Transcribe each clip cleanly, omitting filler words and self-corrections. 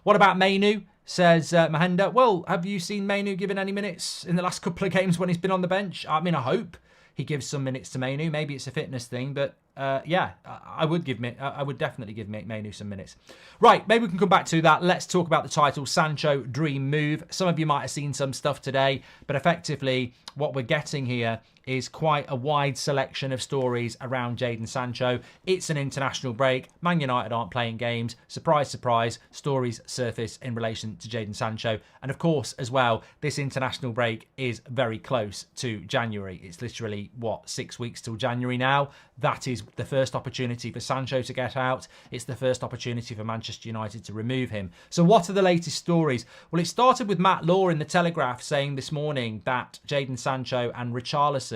What about Mainu? Says Mahenda. Well, have you seen Mainu given any minutes in the last couple of games when he's been on the bench? I mean, I hope he gives some minutes to Mainu. Maybe it's a fitness thing, but yeah, I would definitely give Mainu some minutes. Right, maybe we can come back to that. Let's talk about the title, Sancho dream move. Some of you might have seen some stuff today, but effectively what we're getting here is quite a wide selection of stories around Jaden Sancho. It's an international break. Man United aren't playing games. Surprise, surprise, stories surface in relation to Jaden Sancho. And of course, as well, this international break is very close to January. It's literally, 6 weeks till January now. That is the first opportunity for Sancho to get out. It's the first opportunity for Manchester United to remove him. So what are the latest stories? Well, it started with Matt Law in the Telegraph saying this morning that Jaden Sancho and Richarlison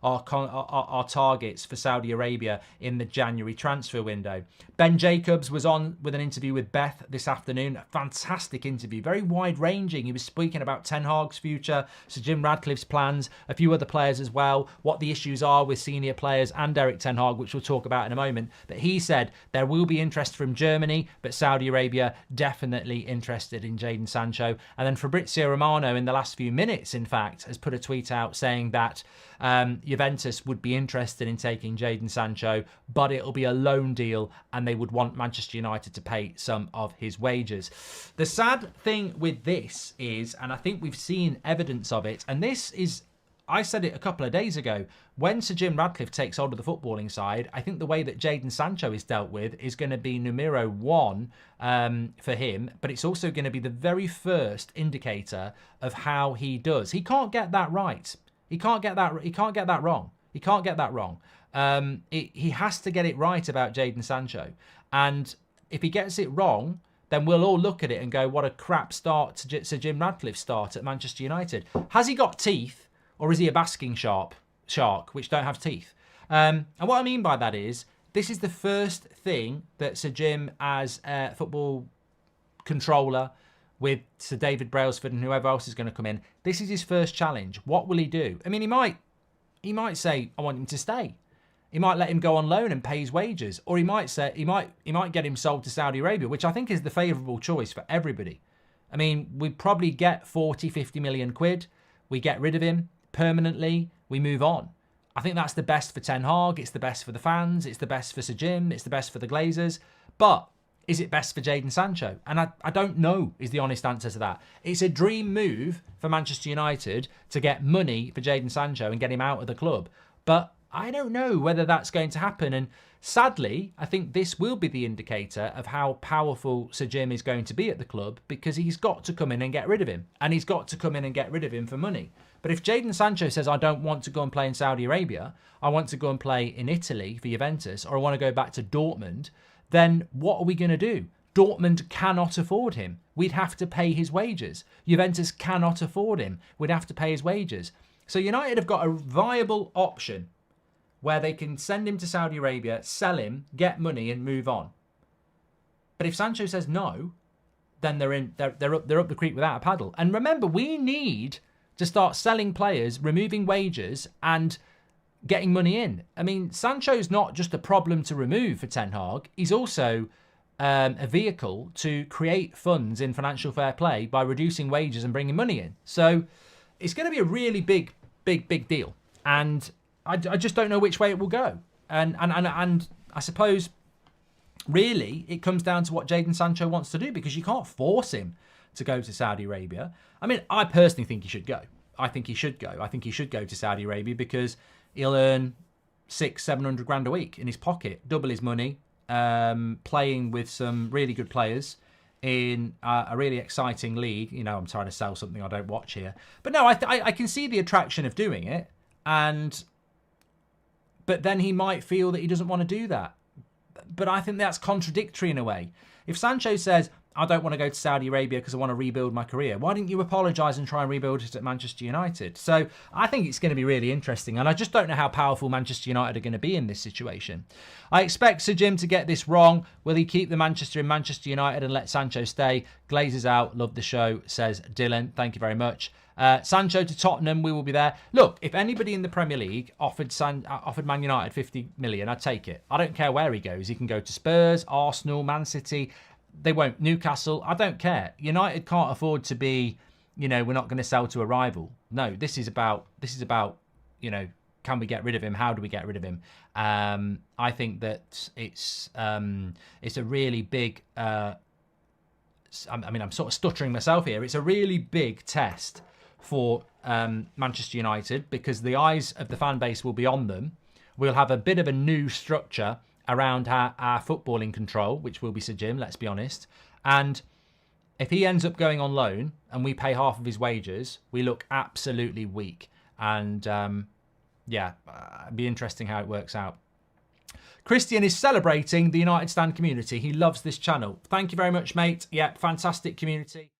are targets for Saudi Arabia in the January transfer window. Ben Jacobs was on with an interview with Beth this afternoon. A fantastic interview, very wide-ranging. He was speaking about Ten Hag's future, Sir Jim Radcliffe's plans, a few other players as well, what the issues are with senior players and Eric Ten Hag, which we'll talk about in a moment. But he said there will be interest from Germany, but Saudi Arabia definitely interested in Jaden Sancho. And then Fabrizio Romano in the last few minutes, in fact, has put a tweet out saying that Juventus would be interested in taking Jaden Sancho, but it'll be a loan deal and they would want Manchester United to pay some of his wages. The sad thing with this is, and I think we've seen evidence of it, and this is, I said it a couple of days ago, when Sir Jim Radcliffe takes hold of the footballing side, I think the way that Jaden Sancho is dealt with is going to be numero one for him, but it's also going to be the very first indicator of how he does. He can't get that right. He can't get that wrong. He can't get that wrong. He has to get it right about Jaden Sancho. And if he gets it wrong, then we'll all look at it and go, what a crap start to Sir Jim Radcliffe's start at Manchester United. Has he got teeth, or is he a basking shark which don't have teeth? And what I mean by that is, this is the first thing that Sir Jim, as a football controller, with Sir David Brailsford and whoever else is going to come in, this is his first challenge. What will he do? I mean, he might say, I want him to stay. He might let him go on loan and pay his wages, or he might say he might get him sold to Saudi Arabia, which I think is the favourable choice for everybody. I mean, we probably get 40, 50 million quid. We get rid of him permanently. We move on. I think that's the best for Ten Hag. It's the best for the fans. It's the best for Sir Jim. It's the best for the Glazers. But is it best for Jaden Sancho? And I don't know is the honest answer to that. It's a dream move for Manchester United to get money for Jaden Sancho and get him out of the club. But I don't know whether that's going to happen. And sadly, I think this will be the indicator of how powerful Sir Jim is going to be at the club, because he's got to come in and get rid of him. And he's got to come in and get rid of him for money. But if Jaden Sancho says, I don't want to go and play in Saudi Arabia, I want to go and play in Italy for Juventus, or I want to go back to Dortmund, then what are we going to do? Dortmund cannot afford him. We'd have to pay his wages. Juventus cannot afford him. We'd have to pay his wages. So United have got a viable option where they can send him to Saudi Arabia, sell him, get money and move on. But if Sancho says no, then they're up the creek without a paddle. And remember, we need to start selling players, removing wages and getting money in. I mean, Sancho's not just a problem to remove for Ten Hag. He's also a vehicle to create funds in financial fair play by reducing wages and bringing money in. So it's going to be a really big deal. And I just don't know which way it will go. And I suppose, really, it comes down to what Jaden Sancho wants to do, because you can't force him to go to Saudi Arabia. I mean, I personally think he should go. I think he should go. I think he should go to Saudi Arabia because he'll earn 600-700 grand a week in his pocket, double his money, playing with some really good players in a really exciting league. You know, I'm trying to sell something I don't watch here. But no, I can see the attraction of doing it. But then he might feel that he doesn't want to do that. But I think that's contradictory in a way. If Sancho says, I don't want to go to Saudi Arabia because I want to rebuild my career, why didn't you apologise and try and rebuild it at Manchester United? So I think it's going to be really interesting. And I just don't know how powerful Manchester United are going to be in this situation. I expect Sir Jim to get this wrong. Will he keep the Manchester in Manchester United and let Sancho stay? Glazers out. Love the show, says Dylan. Thank you very much. Sancho to Tottenham, we will be there. Look, if anybody in the Premier League offered Man United 50 million, I'd take it. I don't care where he goes. He can go to Spurs, Arsenal, Man City. They won't. Newcastle, I don't care. United can't afford to be, we're not going to sell to a rival. No, this is about, can we get rid of him? How do we get rid of him? I think that it's a really big, I'm sort of stuttering myself here. It's a really big test for Manchester United, because the eyes of the fan base will be on them. We'll have a bit of a new structure around our footballing control, which will be Sir Jim, let's be honest. And if he ends up going on loan and we pay half of his wages, we look absolutely weak. And it'd be interesting how it works out. Christian is celebrating the United Stand community. He loves this channel. Thank you very much, mate. Yeah, fantastic community.